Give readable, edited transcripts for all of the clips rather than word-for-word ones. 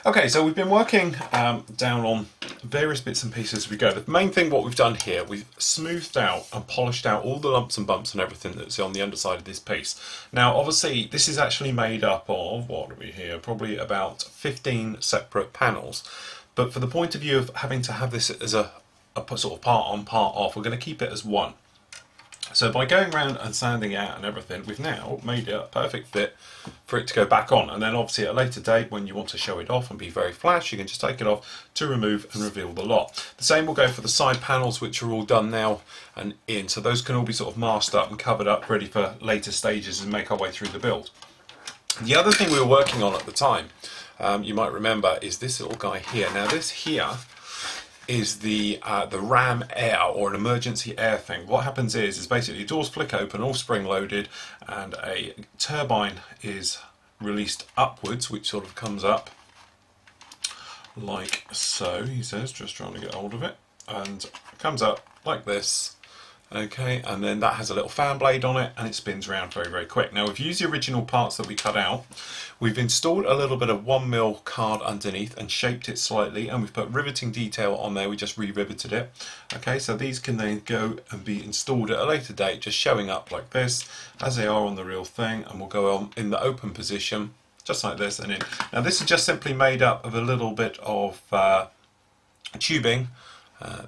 Okay, so we've been working down on various bits and pieces as we go. The main thing what we've done here, we've smoothed out and polished out all the lumps and bumps and everything that's on the underside of this piece. Now obviously this is actually made up of, what are we here, probably about 15 separate panels. But for the point of view of having to have this as a sort of part on part off, we're going to keep it as one. So by going around and sanding out and everything, we've now made it a perfect fit for it to go back on. And then obviously at a later date, when you want to show it off and be very flash, you can just take it off to remove and reveal the lot. The same will go for the side panels, which are all done now and in. So those can all be sort of masked up and covered up, ready for later stages and make our way through the build. The other thing we were working on at the time, you might remember, is this little guy here. Now this here is the ram air, or an emergency air thing. What happens is basically doors flick open, all spring loaded, and a turbine is released upwards, which sort of comes up like so, he says, just trying to get hold of it, and it comes up like this. Okay, and then that has a little fan blade on it and it spins around very, very quick. Now we've used the original parts that we cut out. We've installed a little bit of 1mm card underneath and shaped it slightly, and we've put riveting detail on there. We just re-riveted it. Okay, so these can then go and be installed at a later date, just showing up like this as they are on the real thing, and we'll go on in the open position just like this and in. Now this is just simply made up of a little bit of tubing.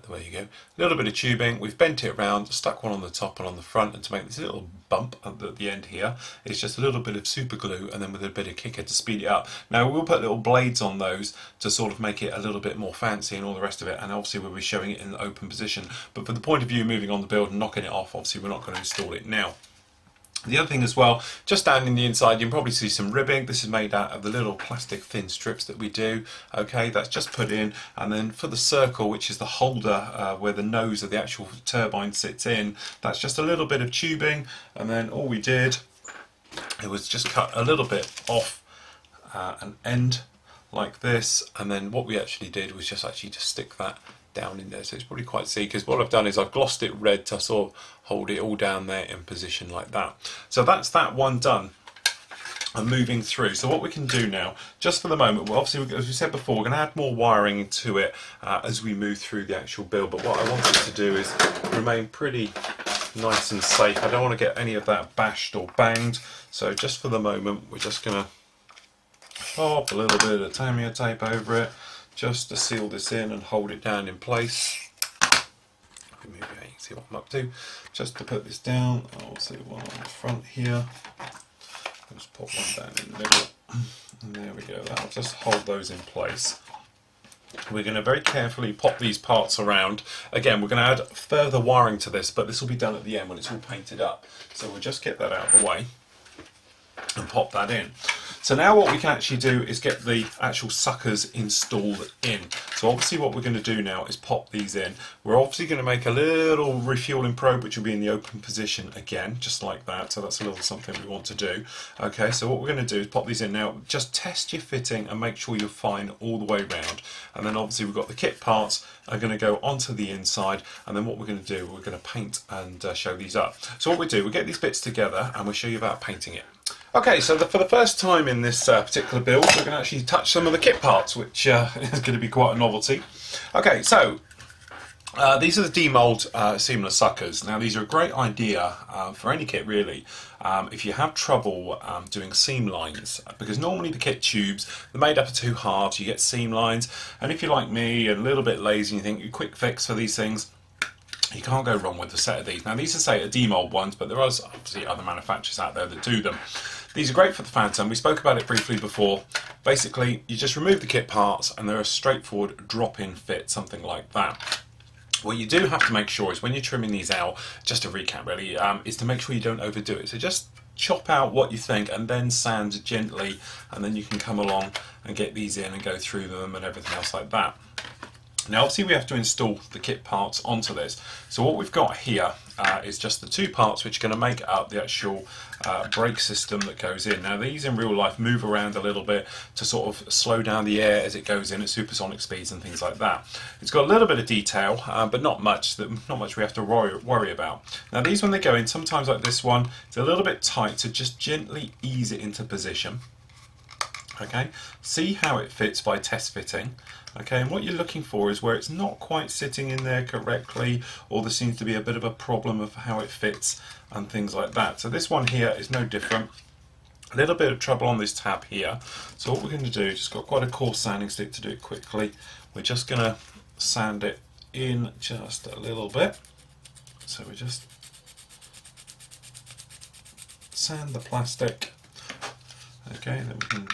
There you go, a little bit of tubing. We've bent it around, stuck one on the top and on the front, and to make this little bump at the end here, it's just a little bit of super glue, and then with a bit of kicker to speed it up. Now we'll put little blades on those to sort of make it a little bit more fancy and all the rest of it, and obviously we'll be showing it in the open position. But for the point of view moving on the build and knocking it off, obviously we're not going to install it now. The other thing as well, just down in the inside, you can probably see some ribbing. This is made out of the little plastic thin strips that we do. Okay, that's just put in, and then for the circle, which is the holder where the nose of the actual turbine sits in, that's just a little bit of tubing, and then all we did, it was just cut a little bit off an end like this, and then what we actually did was just stick that down in there, so it's probably quite see, because what I've done is I've glossed it red to sort of hold it all down there in position like that. So that's that one done and moving through. So what we can do now, just for the moment, well, obviously as we said before, we're going to add more wiring to it as we move through the actual build, but what I wanted to do is remain pretty nice and safe. I don't want to get any of that bashed or banged, so just for the moment we're just going to pop a little bit of Tamiya tape over it, just to seal this in and hold it down in place. Maybe you can see what I'm up to. Just to put this down, I'll see one on the front here. Just pop one down in the middle, and there we go. That'll just hold those in place. We're going to very carefully pop these parts around. Again, we're going to add further wiring to this, but this will be done at the end when it's all painted up. So we'll just get that out of the way and pop that in. So now what we can actually do is get the actual suckers installed in. So obviously what we're going to do now is pop these in. We're obviously going to make a little refueling probe, which will be in the open position again, just like that. So that's a little something we want to do. Okay, so what we're going to do is pop these in now. Just test your fitting and make sure you're fine all the way around. And then obviously we've got the kit parts are going to go onto the inside, and then what we're going to do, we're going to paint and show these up. So what we do, we get these bits together and we'll show you about painting it. Okay, so for the first time in this particular build, we're going to actually touch some of the kit parts, which is going to be quite a novelty. Okay, so these are the demold seamless suckers. Now these are a great idea for any kit really, if you have trouble doing seam lines, because normally the kit tubes, they're made up of too hard, you get seam lines, and if you're like me and a little bit lazy and you think you quick fix for these things, you can't go wrong with a set of these. Now these are say demold ones, but there are obviously other manufacturers out there that do them. These are great for the Phantom. We spoke about it briefly before. Basically, you just remove the kit parts and they're a straightforward drop-in fit, something like that. What you do have to make sure is when you're trimming these out, just to recap really, is to make sure you don't overdo it. So just chop out what you think and then sand gently, and then you can come along and get these in and go through them and everything else like that. Now obviously we have to install the kit parts onto this. So what we've got here is just the two parts which are going to make up the actual brake system that goes in. Now these in real life move around a little bit to sort of slow down the air as it goes in at supersonic speeds and things like that. It's got a little bit of detail, but not much we have to worry about. Now these when they go in, sometimes like this one, it's a little bit tight, so just gently ease it into position. Okay, see how it fits by test fitting. Okay, and what you're looking for is where it's not quite sitting in there correctly, or there seems to be a bit of a problem of how it fits and things like that. So this one here is no different. A little bit of trouble on this tab here. So what we're going to do, just got quite a coarse sanding stick to do it quickly. We're just going to sand it in just a little bit. So we just sand the plastic. Okay, then we can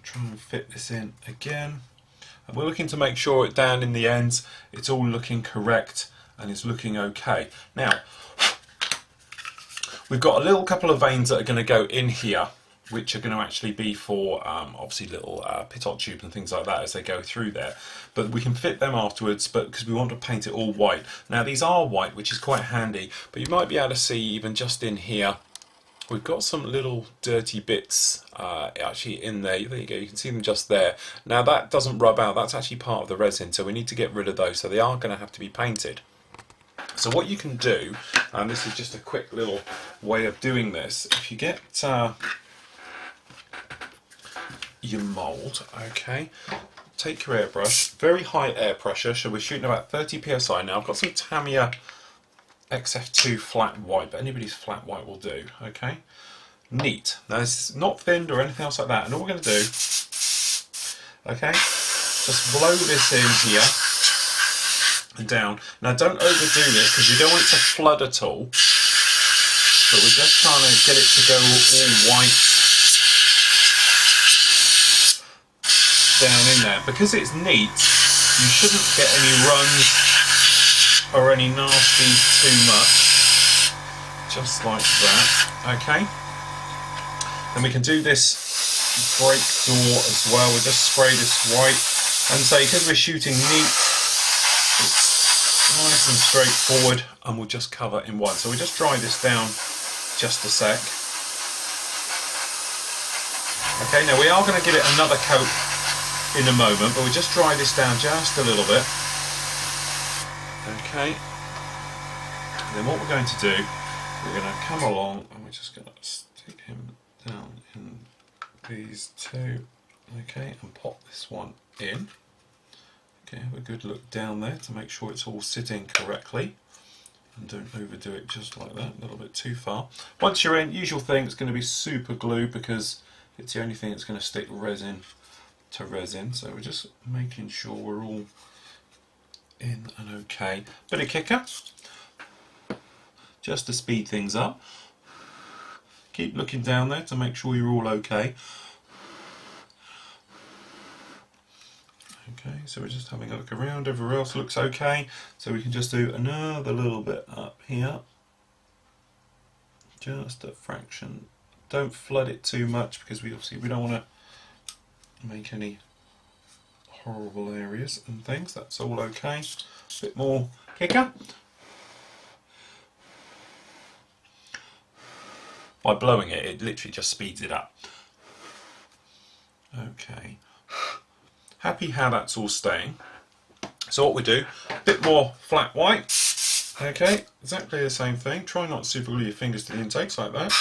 try and fit this in again. And we're looking to make sure it down in the ends, it's all looking correct and it's looking okay. Now, we've got a little couple of vanes that are going to go in here, which are going to actually be for obviously little pitot tubes and things like that as they go through there. But we can fit them afterwards, but because we want to paint it all white. Now these are white, which is quite handy, but you might be able to see even just in here, we've got some little dirty bits actually in there. There you go, you can see them just there. Now that doesn't rub out, that's actually part of the resin, so we need to get rid of those, so they are going to have to be painted. So what you can do, and this is just a quick little way of doing this, if you get your mould, okay, take your airbrush, very high air pressure, so we're shooting about 30 psi now. I've got some Tamiya XF2 flat white, but anybody's flat white will do, okay. Neat. Now this is not thinned or anything else like that, and all we're going to do, okay, just blow this in here and down. Now don't overdo this because we don't want it to flood at all, but we're just trying to get it to go all white down in there. Because it's neat, you shouldn't get any runs or any nasties too much, just like that, okay. Then we can do this break door as well. We'll just spray this white, and say because we're shooting neat, it's nice and straightforward, and we'll just cover in one. So we just dry this down just a sec. Okay, now we are going to give it another coat in a moment, but we'll just dry this down just a little bit. Okay, and then what we're going to do, we're going to come along and we're just going to stick him down in these two, okay, and pop this one in. Okay, have a good look down there to make sure it's all sitting correctly, and don't overdo it just like that, a little bit too far. Once you're in, usual thing, it's going to be super glue because it's the only thing that's going to stick resin to resin, so we're just making sure we're all in and okay. Bit of kicker just to speed things up. Keep looking down there to make sure you're all okay. Okay, so we're just having a look around, everywhere else looks okay, so we can just do another little bit up here, just a fraction. Don't flood it too much because we don't want to make any horrible areas and things. That's all okay. A bit more kicker. By blowing it, it literally just speeds it up. Okay. Happy how that's all staying. So what we do, a bit more flat white. Okay, exactly the same thing. Try not to super glue your fingers to the intakes like that.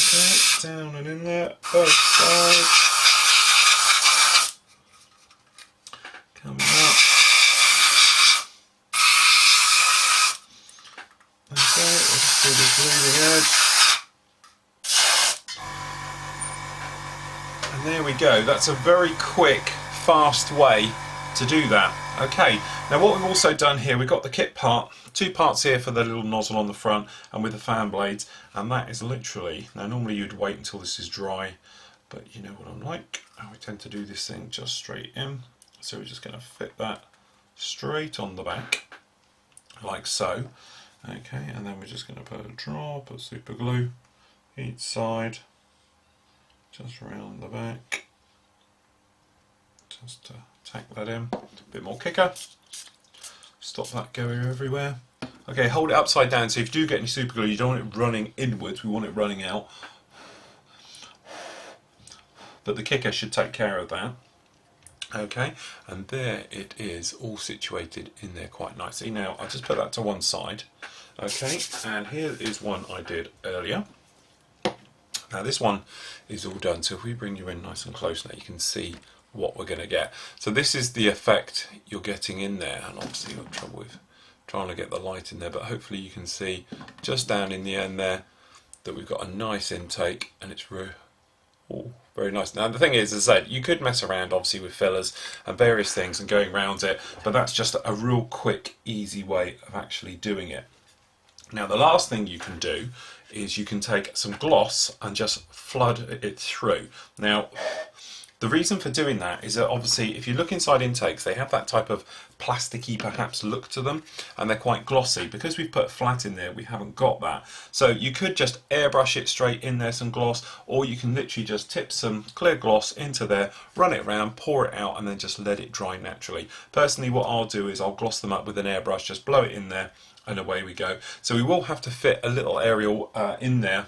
Okay, down and in there, both sides. Coming up. Okay, we'll just do this leading edge. And there we go. That's a very quick, fast way to do that. Okay, now what we've also done here, we've got the kit part, two parts here for the little nozzle on the front and with the fan blades, and that is literally, now normally you'd wait until this is dry, but you know what I'm like, we tend to do this thing just straight in, so we're just going to fit that straight on the back, like so. Okay, and then we're just going to put a drop of super glue each side, just around the back, just to tack that in. A bit more kicker, stop that going everywhere. Okay, hold it upside down, so if you do get any super glue, you don't want it running inwards, we want it running out. But the kicker should take care of that. Okay, and there it is, all situated in there quite nicely. Now I'll just put that to one side. Okay, and here is one I did earlier. Now this one is all done, so if we bring you in nice and close now, you can see what we're going to get. So this is the effect you're getting in there, and obviously you've got trouble with trying to get the light in there, but hopefully you can see just down in the end there that we've got a nice intake, and it's all very nice. Now the thing is, as I said, you could mess around obviously with fillers and various things and going around it, but that's just a real quick, easy way of actually doing it. Now the last thing you can do is you can take some gloss and just flood it through. Now the reason for doing that is that obviously if you look inside intakes, they have that type of plasticky perhaps look to them, and they're quite glossy. Because we've put flat in there, we haven't got that. So you could just airbrush it straight in there, some gloss, or you can literally just tip some clear gloss into there, run it around, pour it out, and then just let it dry naturally. Personally, what I'll do is I'll gloss them up with an airbrush, just blow it in there, and away we go. So we will have to fit a little aerial in there,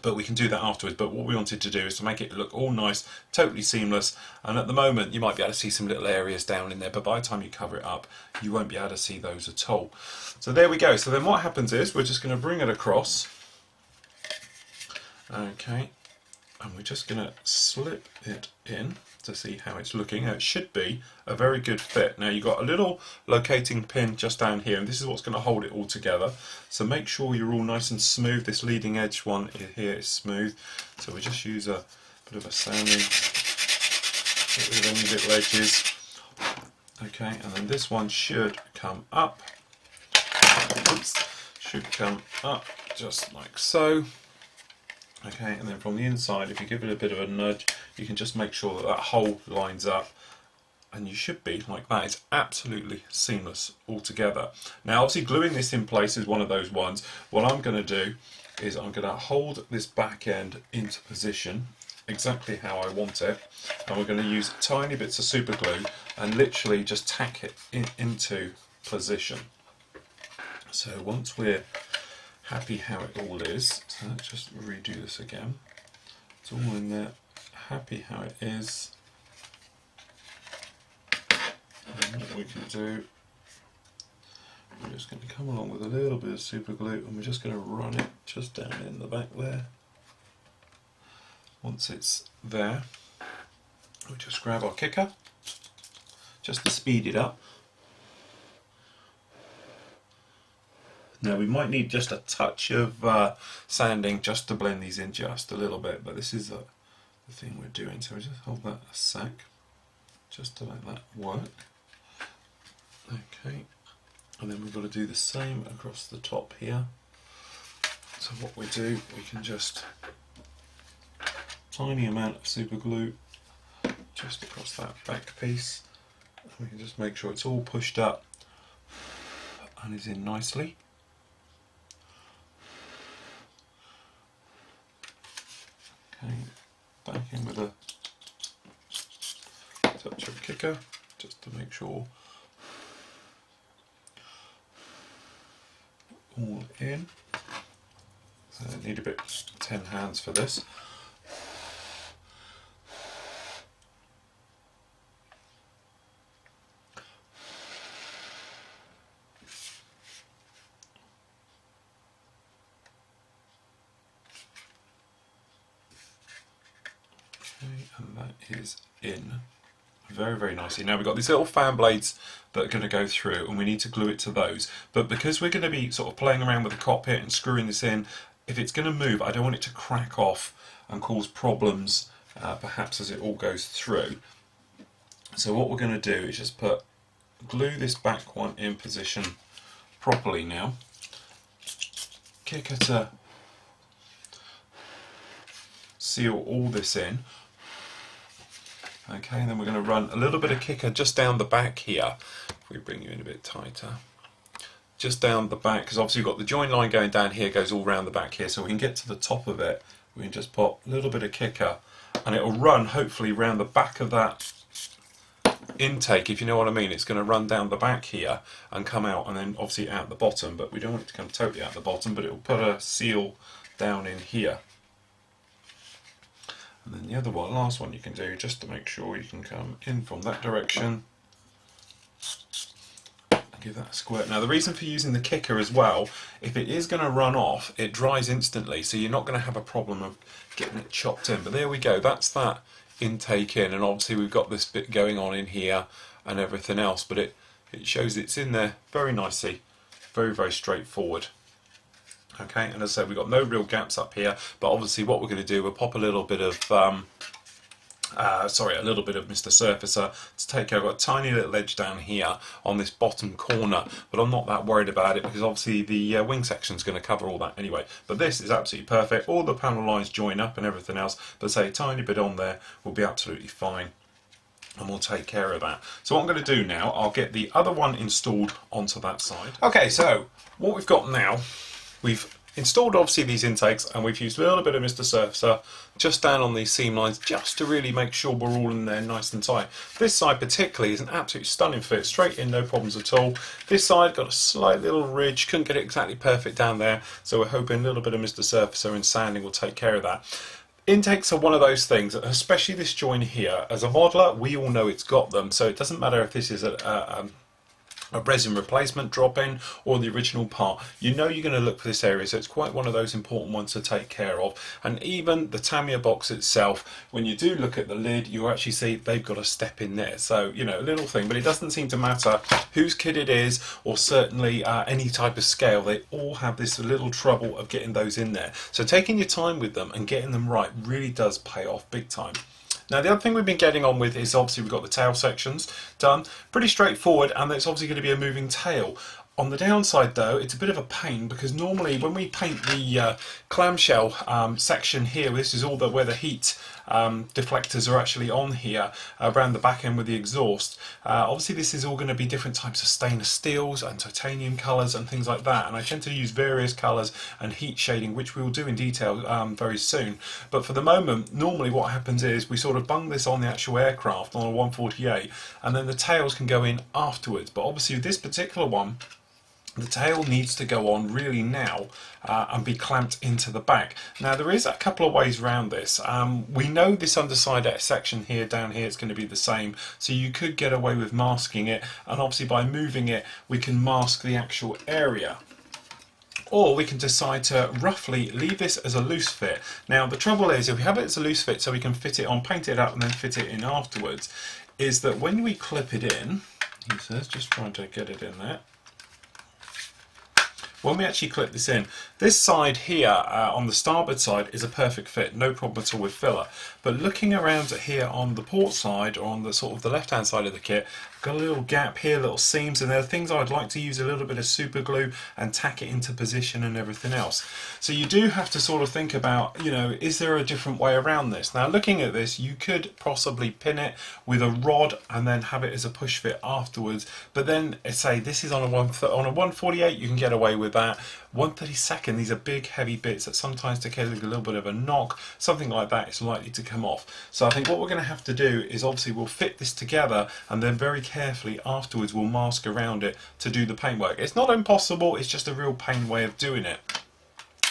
but we can do that afterwards. But what we wanted to do is to make it look all nice, totally seamless, and at the moment you might be able to see some little areas down in there, but by the time you cover it up you won't be able to see those at all. So there we go. So then what happens is we're just going to bring it across, okay, and we're just going to slip it in to see how it's looking. Now it should be a very good fit. Now you've got a little locating pin just down here, and this is what's going to hold it all together. So make sure you're all nice and smooth. This leading edge one here is smooth, so we just use a bit of a sanding, get rid of any little edges. Okay, and then this one should come up. Oops, should come up just like so. Okay, and then from the inside, if you give it a bit of a nudge, you can just make sure that that hole lines up, and you should be like that. It's absolutely seamless altogether. Now obviously gluing this in place is one of those ones. What I'm going to do is I'm going to hold this back end into position exactly how I want it, and we're going to use tiny bits of super glue and literally just tack it into position. So once we're happy how it all is, so let's just redo this again. It's all in there, happy how it is. And what we can do, we're just going to come along with a little bit of super glue, and we're just going to run it just down in the back there. Once it's there, we'll just grab our kicker, just to speed it up. Now we might need just a touch of sanding just to blend these in just a little bit, but this is the thing we're doing, so we just hold that a sec, just to let that work. Okay, and then we've got to do the same across the top here. So what we do, we can just tiny amount of super glue just across that back piece, and we can just make sure it's all pushed up and is in nicely. Okay, back in with a touch of kicker just to make sure all in. So I need a bit 10 hands for this. And that is in very, very nicely. Now we've got these little fan blades that are going to go through, and we need to glue it to those. But because we're going to be sort of playing around with the cockpit and screwing this in, if it's going to move, I don't want it to crack off and cause problems perhaps as it all goes through. So what we're going to do is just glue this back one in position properly now. Kicker to seal all this in. Okay, and then we're going to run a little bit of kicker just down the back here. If we bring you in a bit tighter, just down the back, because obviously you've got the join line going down here, goes all round the back here, so we can get to the top of it. We can just pop a little bit of kicker, and it will run hopefully round the back of that intake, if you know what I mean. It's going to run down the back here and come out, and then obviously out the bottom, but we don't want it to come totally out the bottom, but it will put a seal down in here. And then the other one, last one you can do, just to make sure you can come in from that direction Give that a squirt. Now the reason for using the kicker as well, if it is going to run off, it dries instantly, so you're not going to have a problem of getting it chopped in. But there we go, that's that intake in, and obviously we've got this bit going on in here and everything else, but it shows it's in there very nicely, very, very straightforward. Okay, and as I said, we've got no real gaps up here, but obviously what we're going to do, we'll pop a little bit of a little bit of Mr. Surfacer to take care. I've got a tiny little edge down here on this bottom corner, but I'm not that worried about it because obviously the wing section is going to cover all that anyway. But this is absolutely perfect. All the panel lines join up and everything else, but say a tiny bit on there will be absolutely fine, and we'll take care of that. So what I'm going to do now, I'll get the other one installed onto that side. Okay, so what we've got now, we've installed obviously these intakes, and we've used a little bit of Mr. Surfacer just down on these seam lines just to really make sure we're all in there nice and tight. This side particularly is an absolute stunning fit, straight in, no problems at all. This side got a slight little ridge, couldn't get it exactly perfect down there, so we're hoping a little bit of Mr. Surfacer and sanding will take care of that. Intakes are one of those things, especially this joint here. As a modeler, we all know it's got them, so it doesn't matter if this is a resin replacement drop-in or the original part. You know you're going to look for this area, so it's quite one of those important ones to take care of. And even the Tamiya box itself, when you do look at the lid, you actually see they've got a step in there. So, you know, a little thing, but it doesn't seem to matter whose kit it is, or certainly any type of scale. They all have this little trouble of getting those in there. So taking your time with them and getting them right really does pay off big time. Now the other thing we've been getting on with is obviously we've got the tail sections done, pretty straightforward, and it's obviously going to be a moving tail. On the downside though, it's a bit of a pain because normally when we paint the clamshell section here, this is all where the heat deflectors are actually on here around the back end with the exhaust. Obviously this is all going to be different types of stainless steels and titanium colours and things like that, and I tend to use various colours and heat shading, which we will do in detail very soon. But for the moment, normally what happens is we sort of bung this on the actual aircraft on a 148, and then the tails can go in afterwards. But obviously with this particular one, the tail needs to go on really now and be clamped into the back. Now there is a couple of ways around this. We know this underside section here, down here, it's going to be the same, so you could get away with masking it, and obviously by moving it we can mask the actual area. Or we can decide to roughly leave this as a loose fit. Now the trouble is, if we have it as a loose fit so we can fit it on, paint it up and then fit it in afterwards, is that when we clip it in, he says, just trying to get it in there, when we actually clip this in, this side here on the starboard side is a perfect fit, no problem at all with filler. But looking around here on the port side, or on the sort of the left hand side of the kit, got a little gap here, little seams, and there are things I'd like to use a little bit of super glue and tack it into position and everything else. So you do have to sort of think about, you know, is there a different way around this? Now looking at this, you could possibly pin it with a rod and then have it as a push fit afterwards, but then say this is on a 148, you can get away with that. 132nd, these are big heavy bits that sometimes take a little bit of a knock, something like that is likely to come off. So I think what we're going to have to do is obviously we'll fit this together and then very carefully afterwards we'll mask around it to do the paintwork. It's not impossible, it's just a real pain way of doing it.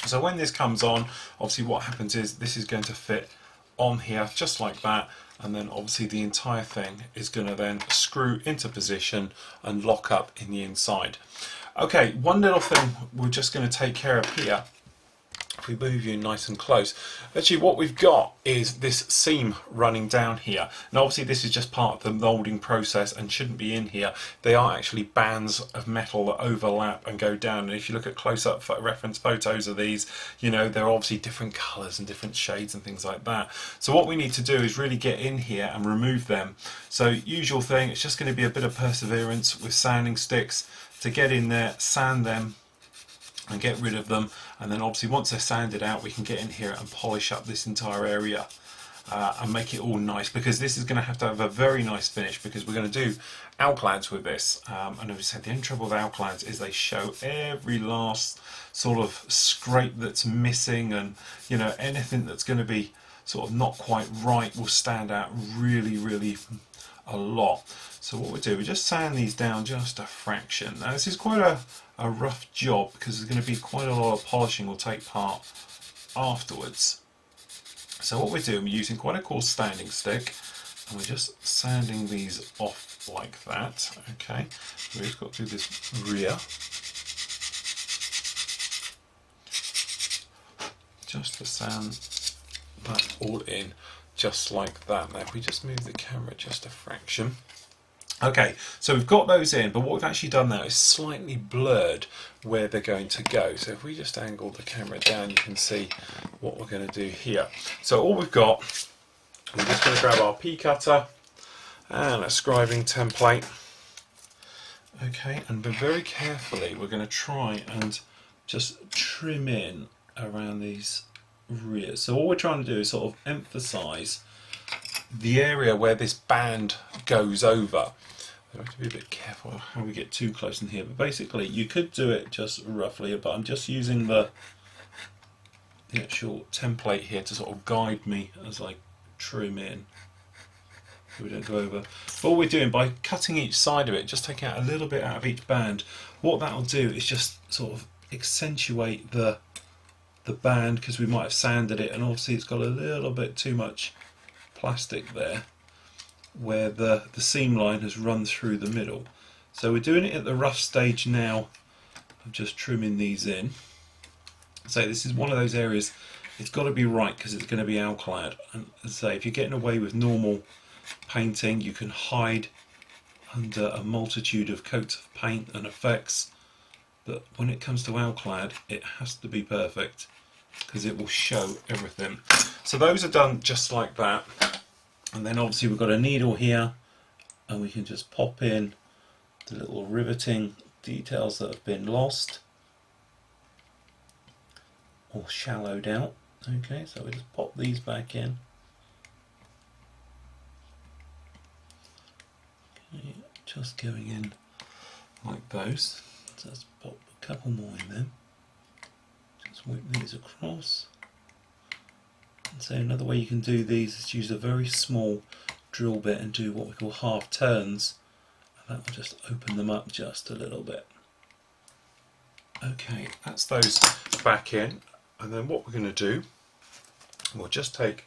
So when this comes on, obviously what happens is this is going to fit on here just like that, and then obviously the entire thing is going to then screw into position and lock up in the inside. Okay, one little thing we're just going to take care of here, if we move you nice and close, actually what we've got is this seam running down here. Now obviously this is just part of the moulding process and shouldn't be in here. They are actually bands of metal that overlap and go down, and if you look at close-up reference photos of these, you know, they're obviously different colours and different shades and things like that. So what we need to do is really get in here and remove them. So usual thing, it's just going to be a bit of perseverance with sanding sticks to get in there, sand them and get rid of them, and then obviously once they're sanded out we can get in here and polish up this entire area and make it all nice, because this is going to have a very nice finish, because we're going to do outlines with this, and as I said, the only trouble with outlines is they show every last sort of scrape that's missing, and you know, anything that's going to be sort of not quite right will stand out really a lot. So what we do, we just sand these down just a fraction. Now this is quite a rough job because there's going to be quite a lot of polishing will take part afterwards. So what we're doing, we're using quite a coarse sanding stick and we're just sanding these off like that. Okay, we've just got to do this rear. Just to sand that all in, just like that. Now if we just move the camera just a fraction. Okay, so we've got those in, but what we've actually done now is slightly blurred where they're going to go. So if we just angle the camera down, you can see what we're going to do here. So all we've got, we're just going to grab our P cutter and a scribing template. Okay, and very carefully we're going to try and just trim in around these rears. So all we're trying to do is sort of emphasize the area where this band goes over. I have to be a bit careful how we get too close in here, but basically you could do it just roughly, but I'm just using the actual template here to sort of guide me as I trim in so we don't go over. But all we're doing by cutting each side of it, just taking out a little bit out of each band, what that'll do is just sort of accentuate the band, because we might have sanded it and obviously it's got a little bit too much plastic there where the seam line has run through the middle. So we're doing it at the rough stage now of just trimming these in. So this is one of those areas, it's got to be right because it's going to be alclad, and as I say, if you're getting away with normal painting you can hide under a multitude of coats of paint and effects, but when it comes to alclad it has to be perfect because it will show everything. So those are done just like that, and then obviously we've got a needle here and we can just pop in the little riveting details that have been lost or shallowed out. Okay, so we just pop these back in. Okay, just going in like those. So let's pop a couple more in there. Just whip these across. And so another way you can do these is to use a very small drill bit and do what we call half turns, and that will just open them up just a little bit. Okay, that's those back in, and then what we're going to do, we'll just take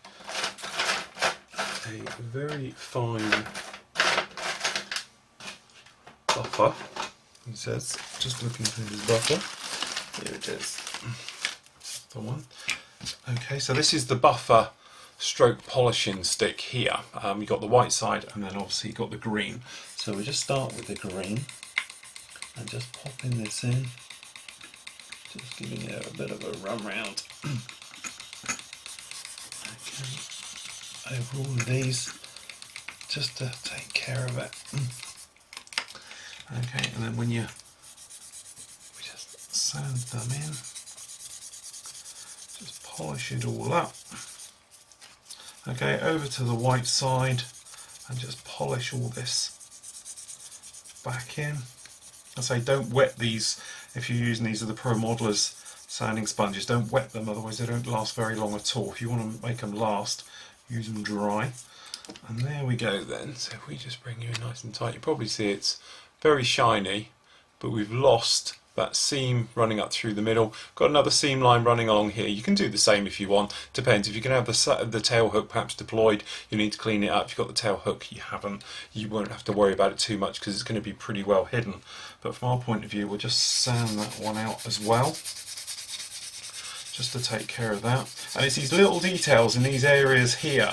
a very fine buffer. It says, just looking for this buffer, here it is, the one. Okay, so this is the buffer stroke polishing stick here. You've got the white side and then obviously you've got the green. So we just start with the green and just popping this in, just giving it a bit of a run round. Okay, over all of these, just to take care of it. Okay, and then when we just sand them in, just polish it all up. Okay, over to the white side and just polish all this back in. I say don't wet these if you're using these are the Pro Modelers sanding sponges. Don't wet them, otherwise they don't last very long at all. If you want to make them last, use them dry. And there we go then. So if we just bring you in nice and tight, you probably see it's very shiny, but we've lost that seam running up through the middle. Got another seam line running along here. You can do the same if you want. Depends. If you can have the tail hook perhaps deployed, you need to clean it up. If you've got the tail hook you haven't, you won't have to worry about it too much because it's going to be pretty well hidden. But from our point of view, we'll just sand that one out as well, just to take care of that. And it's these little details in these areas here.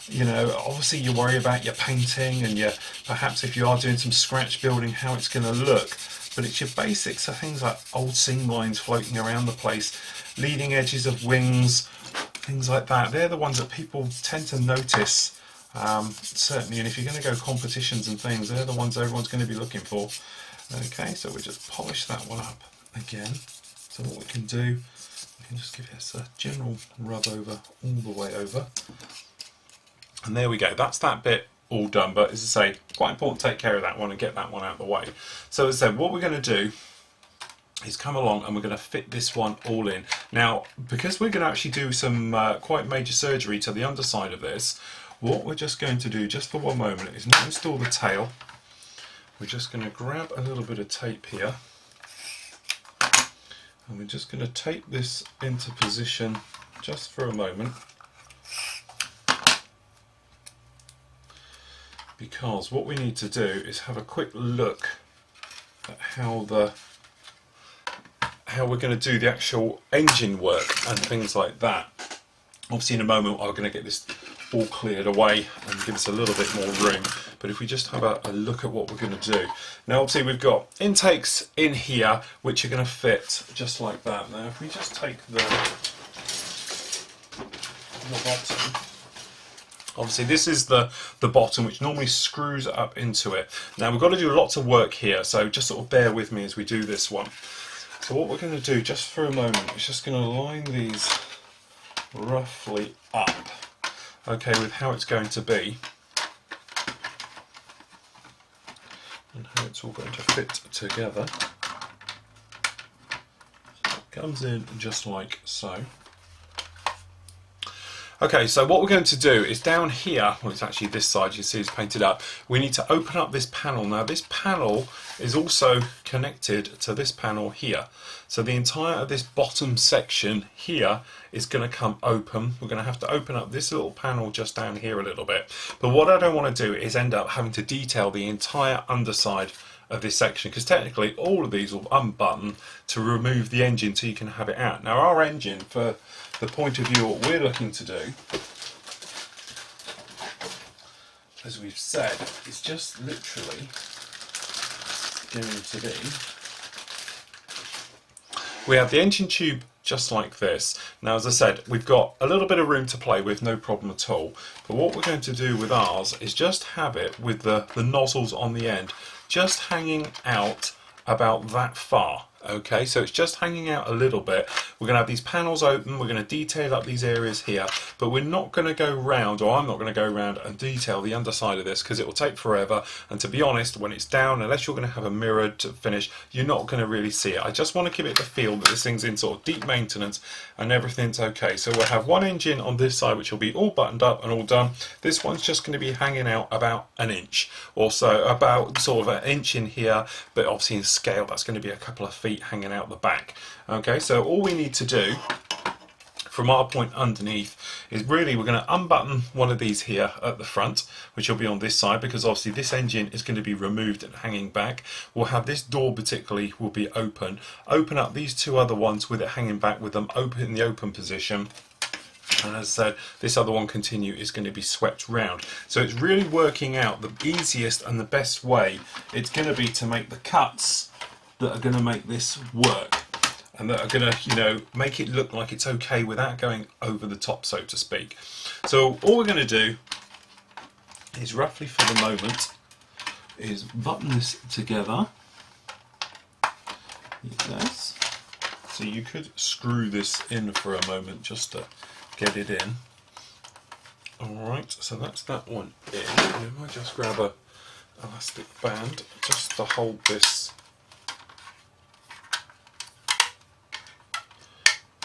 You know, obviously you worry about your painting and your, perhaps if you are doing some scratch building, how it's going to look. But it's your basics, so things like old seam lines floating around the place, leading edges of wings, things like that. They're the ones that people tend to notice, certainly. And if you're going to go competitions and things, they're the ones everyone's going to be looking for. Okay, so we just polish that one up again. So what we can do, we can just give this a general rub over all the way over. And there we go, that's that bit all done, but as I say, quite important to take care of that one and get that one out of the way. So as I said, what we're going to do is come along and we're going to fit this one all in. Now, because we're going to actually do some quite major surgery to the underside of this, what we're just going to do, just for one moment, is not install the tail. We're just going to grab a little bit of tape here, and we're just going to tape this into position just for a moment. because what we need to do is have a quick look at how we're going to do the actual engine work and things like that. Obviously in a moment I'm going to get this all cleared away and give us a little bit more room, but if we just have a look at what we're going to do. Now obviously we've got intakes in here which are going to fit just like that. Now if we just take the bottom, obviously this is the bottom which normally screws up into it. Now we've got to do lots of work here, so just sort of bear with me as we do this one. So what we're going to do just for a moment is just going to line these roughly up, okay, with how it's going to be and how it's all going to fit together. So it comes in just like so. Okay, so what we're going to do is down here, well it's actually this side, you see it's painted up, we need to open up this panel. Now this panel is also connected to this panel here. So the entire of this bottom section here is going to come open. We're going to have to open up this little panel just down here a little bit. But what I don't want to do is end up having to detail the entire underside of this section, because technically all of these will unbutton to remove the engine so you can have it out. Now our engine, for the point of view what we're looking to do, as we've said, is just literally going to be, we have the engine tube just like this. Now as I said, we've got a little bit of room to play with, no problem at all, but what we're going to do with ours is just have it with the nozzles on the end just hanging out about that far. Okay, so it's just hanging out a little bit. We're going to have these panels open, we're going to detail up these areas here, but we're not going to go round, or I'm not going to go round and detail the underside of this because it will take forever, and to be honest, when it's down, unless you're going to have a mirrored finish, you're not going to really see it. I just want to give it the feel that this thing's in sort of deep maintenance and everything's okay. So we'll have one engine on this side which will be all buttoned up and all done. This one's just going to be hanging out about an inch or so, about sort of an inch in here, but obviously in scale that's going to be a couple of feet hanging out the back. Okay, so all we need to do from our point underneath is really we're going to unbutton one of these here at the front, which will be on this side, because obviously this engine is going to be removed and hanging back. We'll have this door particularly will be open up these two other ones with it hanging back with them open in the open position. And as I said, this other one continue is going to be swept round. So it's really working out the easiest and the best way it's going to be to make the cuts that are going to make this work, and that are going to, you know, make it look like it's okay without going over the top, so to speak. So all we're going to do is, roughly for the moment, is button this together. Yes. So you could screw this in for a moment just to get it in. Alright, so that's that one in. I might just grab a elastic band just to hold this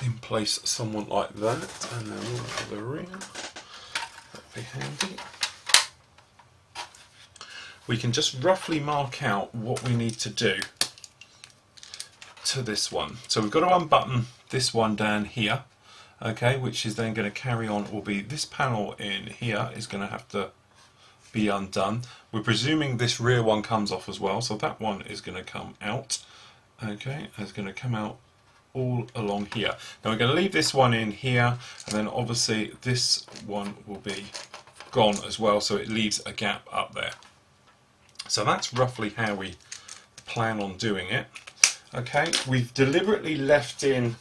in place somewhat like that, and then we'll have the ring. That'd be handy. We can just roughly mark out what we need to do to this one. So we've got to unbutton this one down here, okay, which is then going to carry on, will be this panel in here is going to have to be undone. We're presuming this rear one comes off as well, so that one is going to come out, okay, and it's going to come out all along here. Now we're going to leave this one in here, and then obviously this one will be gone as well, so it leaves a gap up there. So that's roughly how we plan on doing it. Okay, we've deliberately left in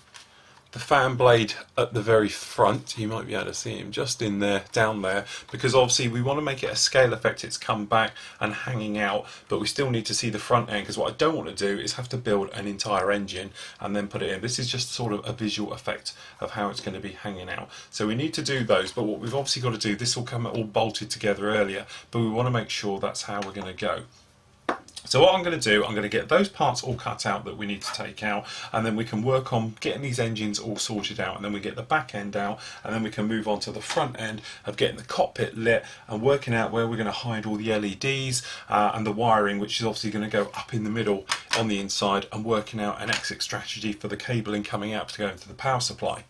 the fan blade at the very front. You might be able to see him just in there, down there, because obviously we want to make it a scale effect. It's come back and hanging out, but we still need to see the front end, because what I don't want to do is have to build an entire engine and then put it in. This is just sort of a visual effect of how it's going to be hanging out. So we need to do those, but what we've obviously got to do, this will come all bolted together earlier, but we want to make sure that's how we're going to go. So what I'm going to do, I'm going to get those parts all cut out that we need to take out, and then we can work on getting these engines all sorted out, and then we get the back end out, and then we can move on to the front end of getting the cockpit lit and working out where we're going to hide all the LEDs and the wiring, which is obviously going to go up in the middle on the inside, and working out an exit strategy for the cabling coming out to go into the power supply.